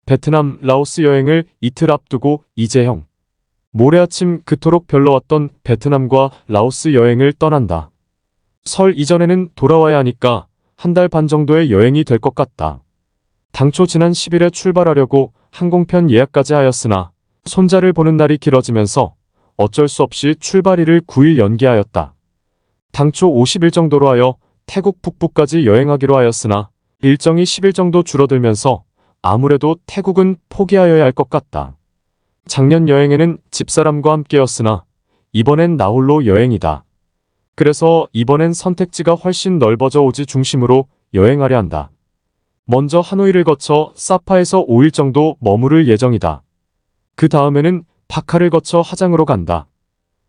베트남, 라오스 여행을 이틀 앞두고 이재형. 모레 아침 그토록 별로왔던 베트남과 라오스 여행을 떠난다. 설 이전에는 돌아와야 하니까 한 달 반 정도의 여행이 될 것 같다. 당초 지난 10일에 출발하려고 항공편 예약까지 하였으나 손자를 보는 날이 길어지면서 어쩔 수 없이 출발일을 9일 연기하였다. 당초 50일 정도로 하여 태국 북부까지 여행하기로 하였으나 일정이 10일 정도 줄어들면서 아무래도 태국은 포기하여야 할 것 같다. 작년 여행에는 집사람과 함께였으나 이번엔 나 홀로 여행이다. 그래서 이번엔 선택지가 훨씬 넓어져 오지 중심으로 여행하려 한다. 먼저 하노이를 거쳐 사파에서 5일 정도 머무를 예정이다. 그 다음에는 파카를 거쳐 하장으로 간다.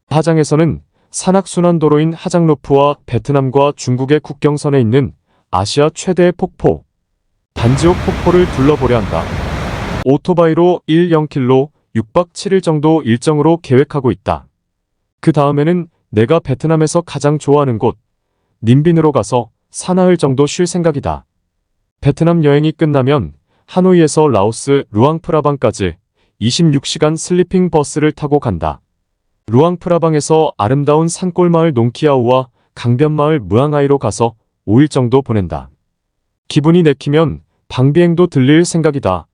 하장에서는 산악순환도로인 하장루프와 베트남과 중국의 국경선에 있는 아시아 최대의 폭포, 반지옥 폭포를 둘러보려 한다. 오토바이로 10km 6박 7일 정도 일정으로 계획하고 있다. 그 다음에는 내가 베트남에서 가장 좋아하는 곳, 님빈으로 가서 사나흘 정도 쉴 생각이다. 베트남 여행이 끝나면 하노이에서 라오스 루앙프라방까지 26시간 슬리핑 버스를 타고 간다. 루앙프라방에서 아름다운 산골마을 농키아우와 강변마을 무앙아이로 가서 5일 정도 보낸다. 기분이 내키면 방비행도 들릴 생각이다.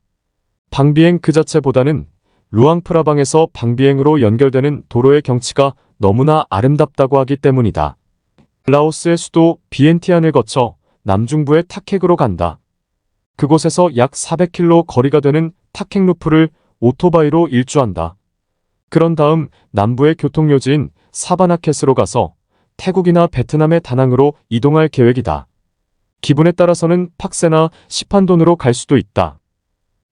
방비행 그 자체보다는 루앙프라방에서 방비행으로 연결되는 도로의 경치가 너무나 아름답다고 하기 때문이다. 라오스의 수도 비엔티안을 거쳐 남중부의 탁핵으로 간다. 그곳에서 약 400km 거리가 되는 탁핵루프를 오토바이로 일주한다. 그런 다음 남부의 교통요지인 사바나켓으로 가서 태국이나 베트남의 다낭으로 이동할 계획이다. 기분에 따라서는 팍세나 시판돈으로 갈 수도 있다.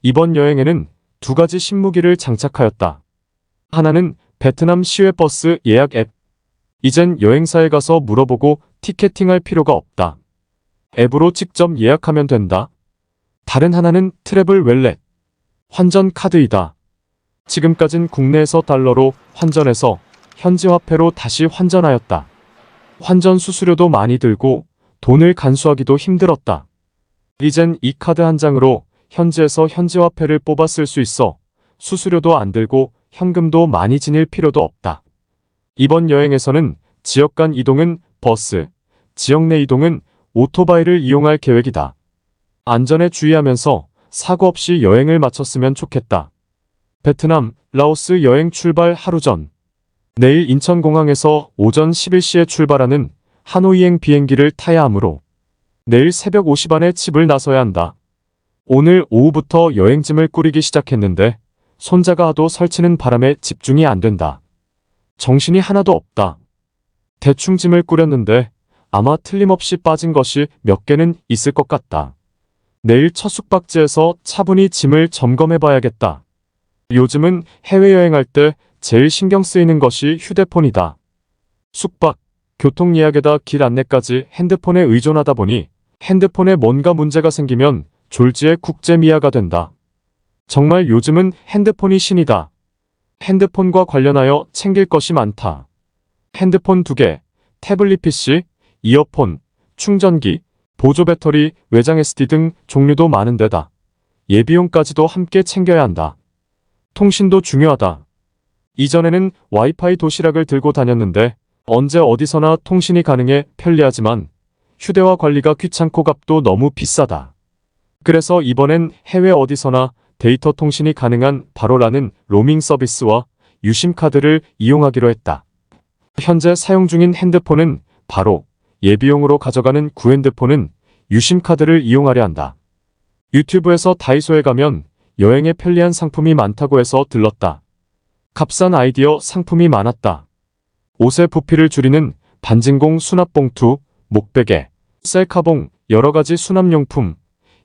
이번 여행에는 두 가지 신무기를 장착하였다. 하나는 베트남 시외버스 예약 앱. 이젠 여행사에 가서 물어보고 티켓팅할 필요가 없다. 앱으로 직접 예약하면 된다. 다른 하나는 트래블 웰렛, 환전 카드이다. 지금까진 국내에서 달러로 환전해서 현지 화폐로 다시 환전하였다. 환전 수수료도 많이 들고 돈을 간수하기도 힘들었다. 이젠 이 카드 한 장으로 현지에서 현지 화폐를 뽑아 쓸 수 있어 수수료도 안 들고 현금도 많이 지닐 필요도 없다. 이번 여행에서는 지역 간 이동은 버스, 지역 내 이동은 오토바이를 이용할 계획이다. 안전에 주의하면서 사고 없이 여행을 마쳤으면 좋겠다. 베트남, 라오스 여행 출발 하루 전. 내일 인천공항에서 오전 11시에 출발하는 하노이행 비행기를 타야 하므로 내일 새벽 5시 반에 집을 나서야 한다. 오늘 오후부터 여행짐을 꾸리기 시작했는데 손자가 하도 설치는 바람에 집중이 안 된다. 정신이 하나도 없다. 대충 짐을 꾸렸는데 아마 틀림없이 빠진 것이 몇 개는 있을 것 같다. 내일 첫 숙박지에서 차분히 짐을 점검해봐야겠다. 요즘은 해외여행할 때 제일 신경 쓰이는 것이 휴대폰이다. 숙박, 교통 예약에다 길 안내까지 핸드폰에 의존하다 보니 핸드폰에 뭔가 문제가 생기면 졸지에 국제미아가 된다. 정말 요즘은 핸드폰이 신이다. 핸드폰과 관련하여 챙길 것이 많다. 핸드폰 2개, 태블릿 PC, 이어폰, 충전기, 보조 배터리, 외장 SD 등 종류도 많은데다 예비용까지도 함께 챙겨야 한다. 통신도 중요하다. 이전에는 와이파이 도시락을 들고 다녔는데 언제 어디서나 통신이 가능해 편리하지만 휴대화 관리가 귀찮고 값도 너무 비싸다. 그래서 이번엔 해외 어디서나 데이터 통신이 가능한 바로라는 로밍 서비스와 유심카드를 이용하기로 했다. 현재 사용 중인 핸드폰은 바로, 예비용으로 가져가는 구핸드폰은 유심카드를 이용하려 한다. 유튜브에서 다이소에 가면 여행에 편리한 상품이 많다고 해서 들렀다. 값싼 아이디어 상품이 많았다. 옷의 부피를 줄이는 반진공 수납봉투, 목베개, 셀카봉, 여러가지 수납용품,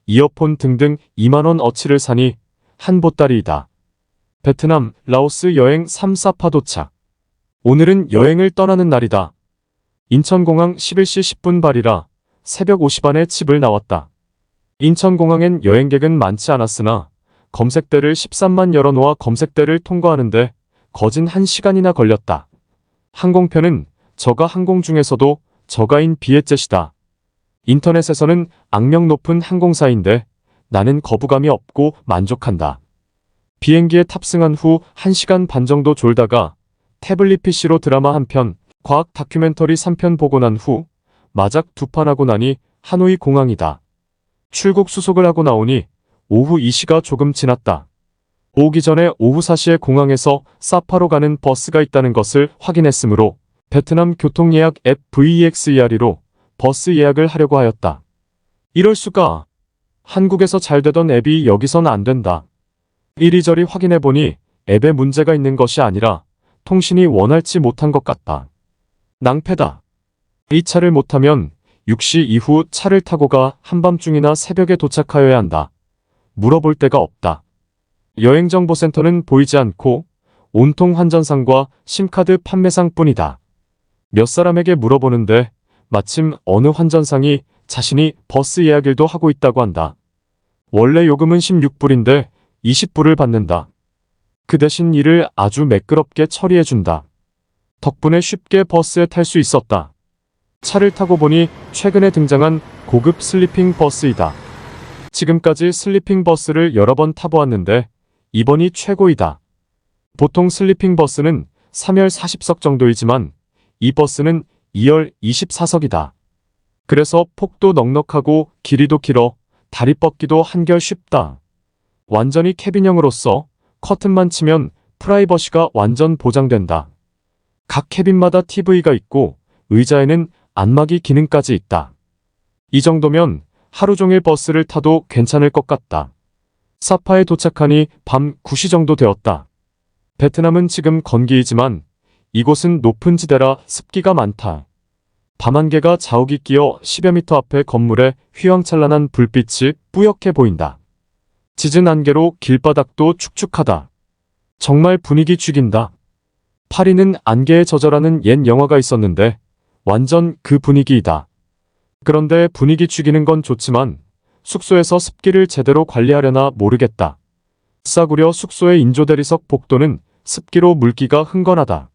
이어폰 등등 2만원 어치를 사니 한 보따리이다. 베트남, 라오스 여행 3사파 도착. 오늘은 여행을 떠나는 날이다. 인천공항 11시 10분 발이라 새벽 5시 반에 집을 나왔다. 인천공항엔 여행객은 많지 않았으나 검색대를 13만 열어놓아 검색대를 통과하는데 거진 1시간이나 걸렸다. 항공편은 저가 항공 중에서도 저가인 비엣젯이다. 인터넷에서는 악명 높은 항공사인데 나는 거부감이 없고 만족한다. 비행기에 탑승한 후 1시간 반 정도 졸다가 태블릿 PC로 드라마 한 편, 과학 다큐멘터리 3편 보고 난 후 마작 2판 하고 나니 하노이 공항이다. 출국 수속을 하고 나오니 오후 2시가 조금 지났다. 오기 전에 오후 4시에 공항에서 사파로 가는 버스가 있다는 것을 확인했으므로 베트남 교통예약 앱 VEXERE로 버스 예약을 하려고 하였다. 이럴 수가. 한국에서 잘 되던 앱이 여기선 안 된다. 이리저리 확인해보니 앱에 문제가 있는 것이 아니라 통신이 원활치 못한 것 같다. 낭패다. 이 차를 못하면 6시 이후 차를 타고 가 한밤중이나 새벽에 도착하여야 한다. 물어볼 데가 없다. 여행정보센터는 보이지 않고 온통 환전상과 심카드 판매상 뿐이다. 몇 사람에게 물어보는데 마침 어느 환전상이 자신이 버스 예약일도 하고 있다고 한다. 원래 요금은 16불인데 20불을 받는다. 그 대신 일을 아주 매끄럽게 처리해준다. 덕분에 쉽게 버스에 탈 수 있었다. 차를 타고 보니 최근에 등장한 고급 슬리핑 버스이다. 지금까지 슬리핑 버스를 여러 번 타보았는데 이번이 최고이다. 보통 슬리핑 버스는 3열 40석 정도이지만 이 버스는 2열 24석이다. 그래서 폭도 넉넉하고 길이도 길어 다리 뻗기도 한결 쉽다. 완전히 캐빈형으로서 커튼만 치면 프라이버시가 완전 보장된다. 각 캐빈마다 TV가 있고 의자에는 안마기 기능까지 있다. 이 정도면 하루 종일 버스를 타도 괜찮을 것 같다. 사파에 도착하니 밤 9시 정도 되었다. 베트남은 지금 건기이지만 이곳은 높은 지대라 습기가 많다. 밤 안개가 자욱이 끼어 10여 미터 앞의 건물에 휘황찬란한 불빛이 뿌옇게 보인다. 짙은 안개로 길바닥도 축축하다. 정말 분위기 죽인다. 파리는 안개에 젖어라는 옛 영화가 있었는데 완전 그 분위기이다. 그런데 분위기 죽이는 건 좋지만 숙소에서 습기를 제대로 관리하려나 모르겠다. 싸구려 숙소의 인조대리석 복도는 습기로 물기가 흥건하다.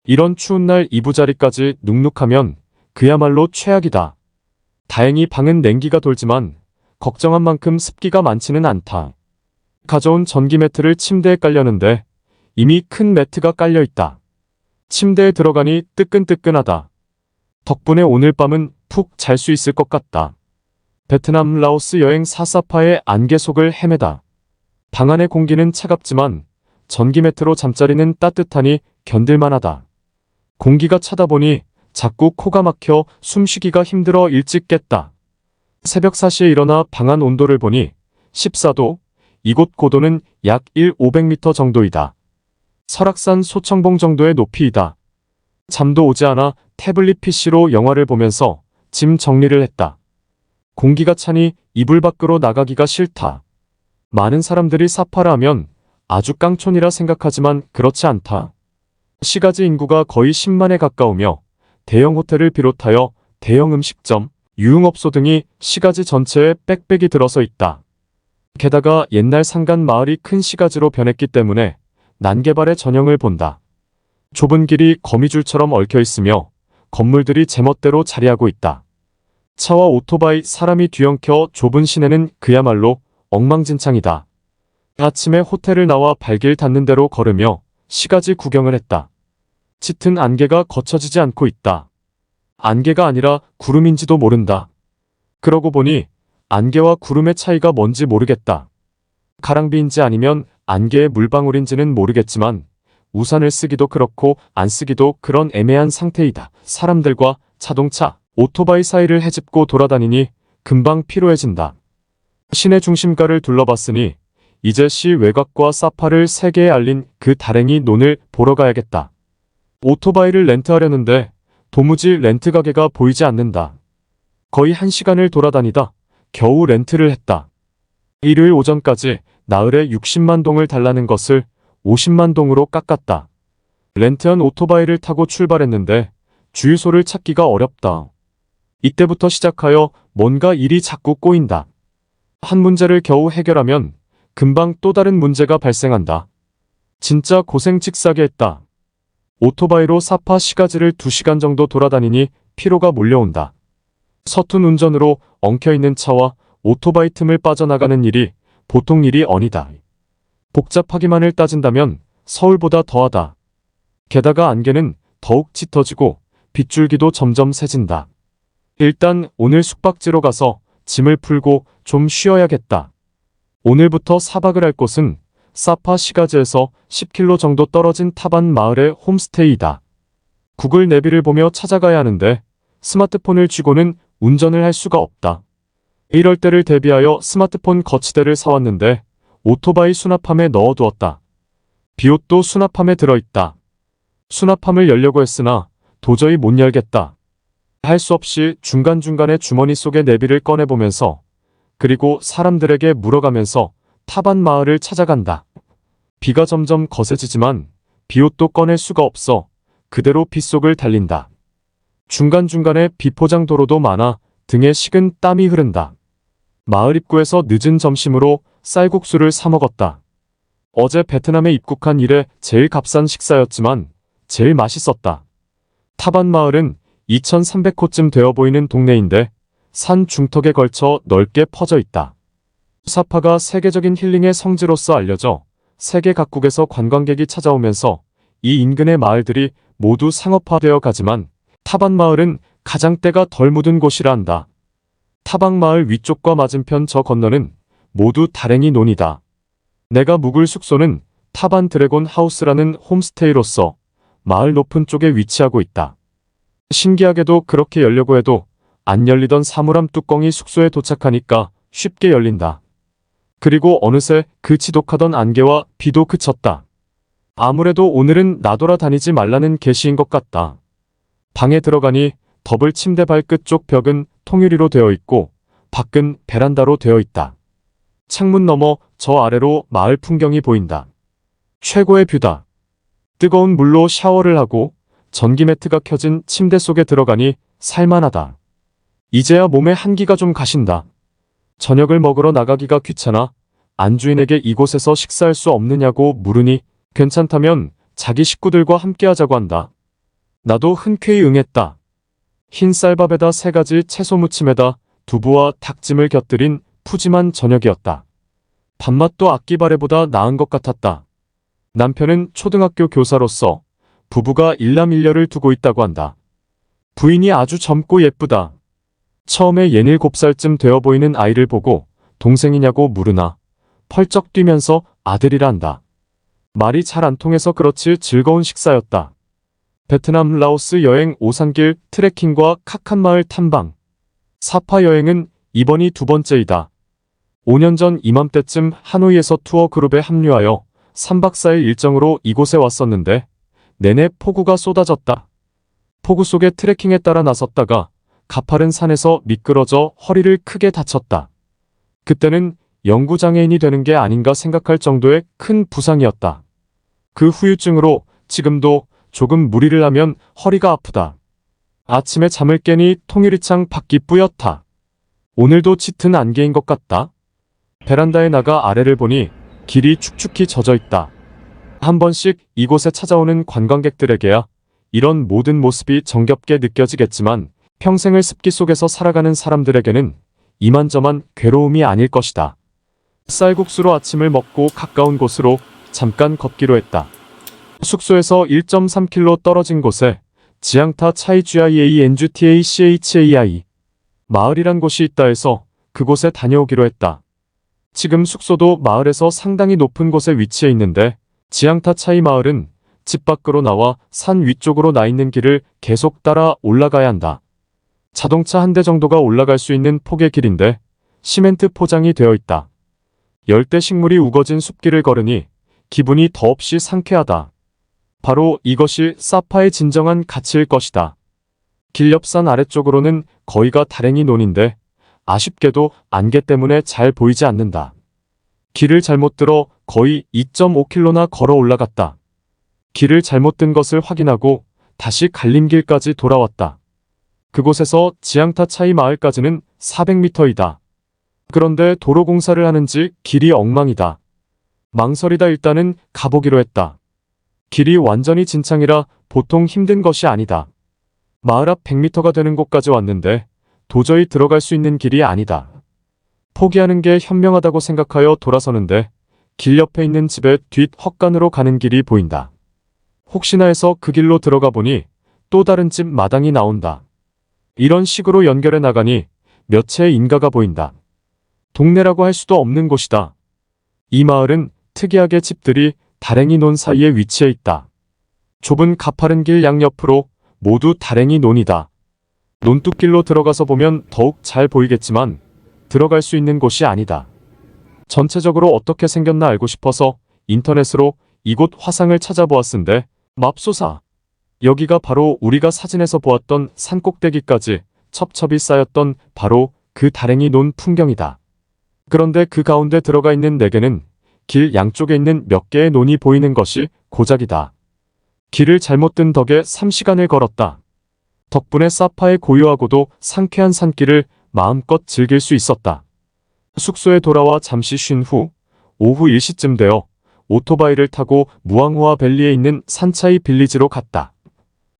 이런 추운 날 이부자리까지 눅눅하면 그야말로 최악이다. 다행히 방은 냉기가 돌지만 걱정한 만큼 습기가 많지는 않다. 가져온 전기 매트를 침대에 깔려는데 이미 큰 매트가 깔려있다. 침대에 들어가니 뜨끈뜨끈하다. 덕분에 오늘 밤은 푹 잘 수 있을 것 같다. 베트남 라오스 여행 사사파의 안개 속을 헤매다. 방 안의 공기는 차갑지만 전기 매트로 잠자리는 따뜻하니 견딜만하다. 공기가 차다 보니 자꾸 코가 막혀 숨쉬기가 힘들어 일찍 깼다. 새벽 4시에 일어나 방 안 온도를 보니 14도, 이곳 고도는 약 500m 정도이다. 설악산 소청봉 정도의 높이이다. 잠도 오지 않아 태블릿 PC로 영화를 보면서 짐 정리를 했다. 공기가 차니 이불 밖으로 나가기가 싫다. 많은 사람들이 사파라 하면 아주 깡촌이라 생각하지만 그렇지 않다. 시가지 인구가 거의 10만에 가까우며 대형 호텔을 비롯하여 대형 음식점, 유흥업소 등이 시가지 전체에 빽빽이 들어서 있다. 게다가 옛날 상간 마을이 큰 시가지로 변했기 때문에 난개발의 전형을 본다. 좁은 길이 거미줄처럼 얽혀 있으며 건물들이 제멋대로 자리하고 있다. 차와 오토바이, 사람이 뒤엉켜 좁은 시내는 그야말로 엉망진창이다. 아침에 호텔을 나와 발길 닿는 대로 걸으며 시가지 구경을 했다. 짙은 안개가 거쳐지지 않고 있다. 안개가 아니라 구름인지도 모른다. 그러고 보니 안개와 구름의 차이가 뭔지 모르겠다. 가랑비인지 아니면 안개의 물방울인지는 모르겠지만 우산을 쓰기도 그렇고 안 쓰기도 그런 애매한 상태이다. 사람들과 자동차, 오토바이 사이를 헤집고 돌아다니니 금방 피로해진다. 시내 중심가를 둘러봤으니 이제 시 외곽과 사파를 세계에 알린 그 다랭이 논을 보러 가야겠다. 오토바이를 렌트하려는데 도무지 렌트 가게가 보이지 않는다. 거의 1시간을 돌아다니다 겨우 렌트를 했다. 일요일 오전까지 나흘에 60만 동을 달라는 것을 50만 동으로 깎았다. 렌트한 오토바이를 타고 출발했는데 주유소를 찾기가 어렵다. 이때부터 시작하여 뭔가 일이 자꾸 꼬인다. 한 문제를 겨우 해결하면 금방 또 다른 문제가 발생한다. 진짜 고생직사게 했다. 오토바이로 사파 시가지를 2시간 정도 돌아다니니 피로가 몰려온다. 서툰 운전으로 엉켜있는 차와 오토바이 틈을 빠져나가는 일이 보통 일이 아니다. 복잡하기만을 따진다면 서울보다 더하다. 게다가 안개는 더욱 짙어지고 빗줄기도 점점 세진다. 일단 오늘 숙박지로 가서 짐을 풀고 좀 쉬어야겠다. 오늘부터 4박을 할 곳은 사파 시가즈에서 10km 정도 떨어진 타반 마을의 홈스테이다. 구글 내비를 보며 찾아가야 하는데 스마트폰을 쥐고는 운전을 할 수가 없다. 이럴 때를 대비하여 스마트폰 거치대를 사왔는데 오토바이 수납함에 넣어두었다. 비옷도 수납함에 들어있다. 수납함을 열려고 했으나 도저히 못 열겠다. 할 수 없이 중간중간에 주머니 속의 내비를 꺼내보면서 그리고 사람들에게 물어가면서 타반 마을을 찾아간다. 비가 점점 거세지지만 비옷도 꺼낼 수가 없어 그대로 빗속을 달린다. 중간중간에 비포장 도로도 많아 등에 식은 땀이 흐른다. 마을 입구에서 늦은 점심으로 쌀국수를 사 먹었다. 어제 베트남에 입국한 이래 제일 값싼 식사였지만 제일 맛있었다. 타반 마을은 2300호쯤 되어 보이는 동네인데 산 중턱에 걸쳐 넓게 퍼져 있다. 사파가 세계적인 힐링의 성지로서 알려져 세계 각국에서 관광객이 찾아오면서 이 인근의 마을들이 모두 상업화되어 가지만 타반 마을은 가장 때가 덜 묻은 곳이라 한다. 타방 마을 위쪽과 맞은편 저 건너는 모두 다랭이 논이다. 내가 묵을 숙소는 타반 드래곤 하우스라는 홈스테이로서 마을 높은 쪽에 위치하고 있다. 신기하게도 그렇게 열려고 해도 안 열리던 사물함 뚜껑이 숙소에 도착하니까 쉽게 열린다. 그리고 어느새 그 지독하던 안개와 비도 그쳤다. 아무래도 오늘은 나돌아다니지 말라는 계시인 것 같다. 방에 들어가니 더블 침대 발끝 쪽 벽은 통유리로 되어 있고 밖은 베란다로 되어 있다. 창문 너머 저 아래로 마을 풍경이 보인다. 최고의 뷰다. 뜨거운 물로 샤워를 하고 전기 매트가 켜진 침대 속에 들어가니 살만하다. 이제야 몸에 한기가 좀 가신다. 저녁을 먹으러 나가기가 귀찮아 안주인에게 이곳에서 식사할 수 없느냐고 물으니 괜찮다면 자기 식구들과 함께 하자고 한다. 나도 흔쾌히 응했다. 흰 쌀밥에다 3가지 채소 무침에다 두부와 닭찜을 곁들인 푸짐한 저녁이었다. 밥맛도 악기바레보다 나은 것 같았다. 남편은 초등학교 교사로서 부부가 일남일녀를 두고 있다고 한다. 부인이 아주 젊고 예쁘다. 처음에 67살쯤 되어 보이는 아이를 보고 동생이냐고 물으나 펄쩍 뛰면서 아들이라 한다. 말이 잘 안 통해서 그렇지 즐거운 식사였다. 베트남 라오스 여행 오산길 트레킹과 카칸마을 탐방. 사파 여행은 이번이 2번째이다. 5년 전 이맘때쯤 하노이에서 투어 그룹에 합류하여 3박 4일 일정으로 이곳에 왔었는데 내내 폭우가 쏟아졌다. 폭우 속에 트레킹에 따라 나섰다가 가파른 산에서 미끄러져 허리를 크게 다쳤다. 그때는 영구장애인이 되는 게 아닌가 생각할 정도의 큰 부상이었다. 그 후유증으로 지금도 조금 무리를 하면 허리가 아프다. 아침에 잠을 깨니 통유리창 밖이 뿌옇다. 오늘도 짙은 안개인 것 같다. 베란다에 나가 아래를 보니 길이 축축히 젖어 있다. 한 번씩 이곳에 찾아오는 관광객들에게야 이런 모든 모습이 정겹게 느껴지겠지만 평생을 습기 속에서 살아가는 사람들에게는 이만저만 괴로움이 아닐 것이다. 쌀국수로 아침을 먹고 가까운 곳으로 잠깐 걷기로 했다. 숙소에서 1.3km 떨어진 곳에 지앙타 차이쥐아이에이 엔주티에이 CHAI 마을이란 곳이 있다 해서 그곳에 다녀오기로 했다. 지금 숙소도 마을에서 상당히 높은 곳에 위치해 있는데 지앙타 차이 마을은 집 밖으로 나와 산 위쪽으로 나 있는 길을 계속 따라 올라가야 한다. 자동차 한 대 정도가 올라갈 수 있는 폭의 길인데 시멘트 포장이 되어 있다. 열대 식물이 우거진 숲길을 걸으니 기분이 더없이 상쾌하다. 바로 이것이 사파의 진정한 가치일 것이다. 길 옆 산 아래쪽으로는 거의가 다랭이 논인데 아쉽게도 안개 때문에 잘 보이지 않는다. 길을 잘못 들어 거의 2.5km나 걸어 올라갔다. 길을 잘못 든 것을 확인하고 다시 갈림길까지 돌아왔다. 그곳에서 지앙타 차이 마을까지는 400m이다. 그런데 도로 공사를 하는지 길이 엉망이다. 망설이다 일단은 가보기로 했다. 길이 완전히 진창이라 보통 힘든 것이 아니다. 마을 앞 100m가 되는 곳까지 왔는데 도저히 들어갈 수 있는 길이 아니다. 포기하는 게 현명하다고 생각하여 돌아서는데 길 옆에 있는 집의 뒷 헛간으로 가는 길이 보인다. 혹시나 해서 그 길로 들어가 보니 또 다른 집 마당이 나온다. 이런 식으로 연결해 나가니 몇 채의 인가가 보인다. 동네라고 할 수도 없는 곳이다. 이 마을은 특이하게 집들이 다랭이 논 사이에 위치해 있다. 좁은 가파른 길 양옆으로 모두 다랭이 논이다. 논뚝길로 들어가서 보면 더욱 잘 보이겠지만 들어갈 수 있는 곳이 아니다. 전체적으로 어떻게 생겼나 알고 싶어서 인터넷으로 이곳 화상을 찾아보았은데 맙소사. 여기가 바로 우리가 사진에서 보았던 산꼭대기까지 첩첩이 쌓였던 바로 그 다랭이 논 풍경이다. 그런데 그 가운데 들어가 있는 내게는 길 양쪽에 있는 몇 개의 논이 보이는 것이 고작이다. 길을 잘못 든 덕에 3시간을 걸었다. 덕분에 사파의 고요하고도 상쾌한 산길을 마음껏 즐길 수 있었다. 숙소에 돌아와 잠시 쉰 후 오후 1시쯤 되어 오토바이를 타고 무앙호아 밸리에 있는 산차이 빌리지로 갔다.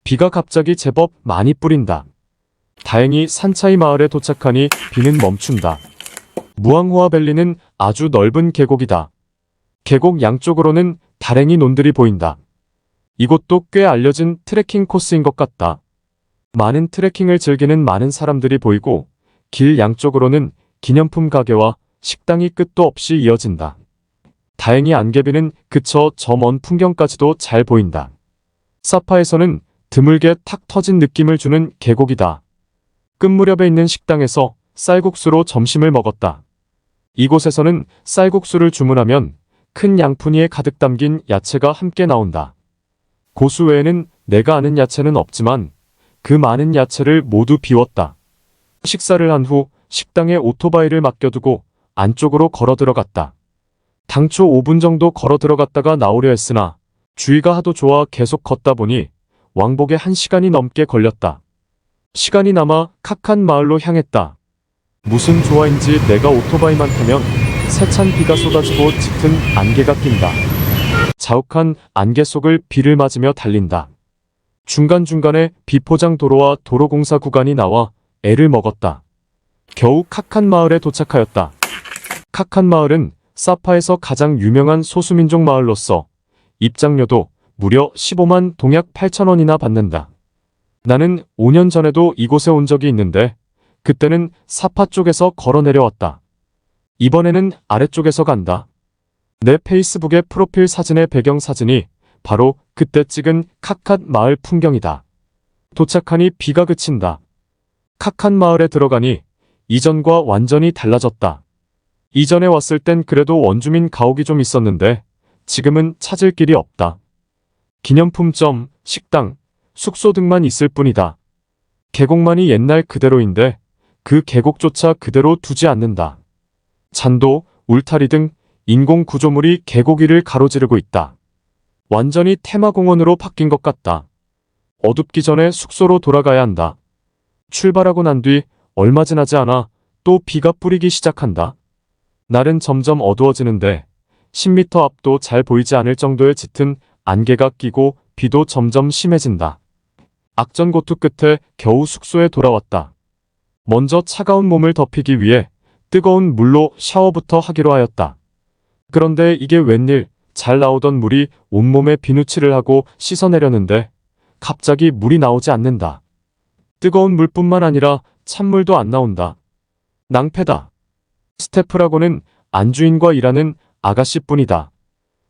비가 갑자기 제법 많이 뿌린다. 다행히 산차이 마을에 도착하니 비는 멈춘다. 무앙호아 밸리는 아주 넓은 계곡이다. 계곡 양쪽으로는 다랭이 논들이 보인다. 이곳도 꽤 알려진 트레킹 코스인 것 같다. 많은 트레킹을 즐기는 많은 사람들이 보이고 길 양쪽으로는 기념품 가게와 식당이 끝도 없이 이어진다. 다행히 안개비는 그쳐 저 먼 풍경까지도 잘 보인다. 사파에서는 드물게 탁 터진 느낌을 주는 계곡이다. 끝 무렵에 있는 식당에서 쌀국수로 점심을 먹었다. 이곳에서는 쌀국수를 주문하면 큰 양푼이에 가득 담긴 야채가 함께 나온다. 고수 외에는 내가 아는 야채는 없지만 그 많은 야채를 모두 비웠다. 식사를 한 후 식당에 오토바이를 맡겨두고 안쪽으로 걸어 들어갔다. 당초 5분 정도 걸어 들어갔다가 나오려 했으나 주위가 하도 좋아 계속 걷다 보니 왕복에 1시간이 넘게 걸렸다. 시간이 남아 카칸 마을로 향했다. 무슨 조화인지 내가 오토바이만 타면 세찬 비가 쏟아지고 짙은 안개가 낀다. 자욱한 안개 속을 비를 맞으며 달린다. 중간중간에 비포장 도로와 도로공사 구간이 나와 애를 먹었다. 겨우 카칸 마을에 도착하였다. 카칸 마을은 사파에서 가장 유명한 소수민족 마을로서 입장료도 무려 15만 동약 8,000원이나 받는다. 나는 5년 전에도 이곳에 온 적이 있는데 그때는 사파 쪽에서 걸어 내려왔다. 이번에는 아래쪽에서 간다. 내 페이스북의 프로필 사진의 배경 사진이 바로 그때 찍은 카칸 마을 풍경이다. 도착하니 비가 그친다. 카칸 마을에 들어가니 이전과 완전히 달라졌다. 이전에 왔을 땐 그래도 원주민 가옥이 좀 있었는데 지금은 찾을 길이 없다. 기념품점, 식당, 숙소 등만 있을 뿐이다. 계곡만이 옛날 그대로인데 그 계곡조차 그대로 두지 않는다. 잔도, 울타리 등 인공 구조물이 계곡 위를 가로지르고 있다. 완전히 테마공원으로 바뀐 것 같다. 어둡기 전에 숙소로 돌아가야 한다. 출발하고 난 뒤 얼마 지나지 않아 또 비가 뿌리기 시작한다. 날은 점점 어두워지는데 10m 앞도 잘 보이지 않을 정도의 짙은 안개가 끼고 비도 점점 심해진다. 악전고투 끝에 겨우 숙소에 돌아왔다. 먼저 차가운 몸을 덮이기 위해 뜨거운 물로 샤워부터 하기로 하였다. 그런데 이게 웬일, 잘 나오던 물이 온몸에 비누칠을 하고 씻어내려는데 갑자기 물이 나오지 않는다. 뜨거운 물뿐만 아니라 찬물도 안 나온다. 낭패다. 스태프라고는 안주인과 일하는 아가씨뿐이다.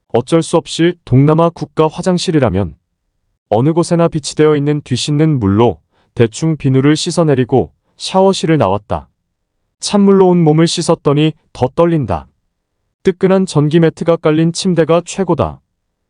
어쩔 수 없이 동남아 국가 화장실이라면 어느 곳에나 비치되어 있는 뒤씻는 물로 대충 비누를 씻어내리고 샤워실을 나왔다. 찬물로 온 몸을 씻었더니 더 떨린다. 뜨끈한 전기 매트가 깔린 침대가 최고다.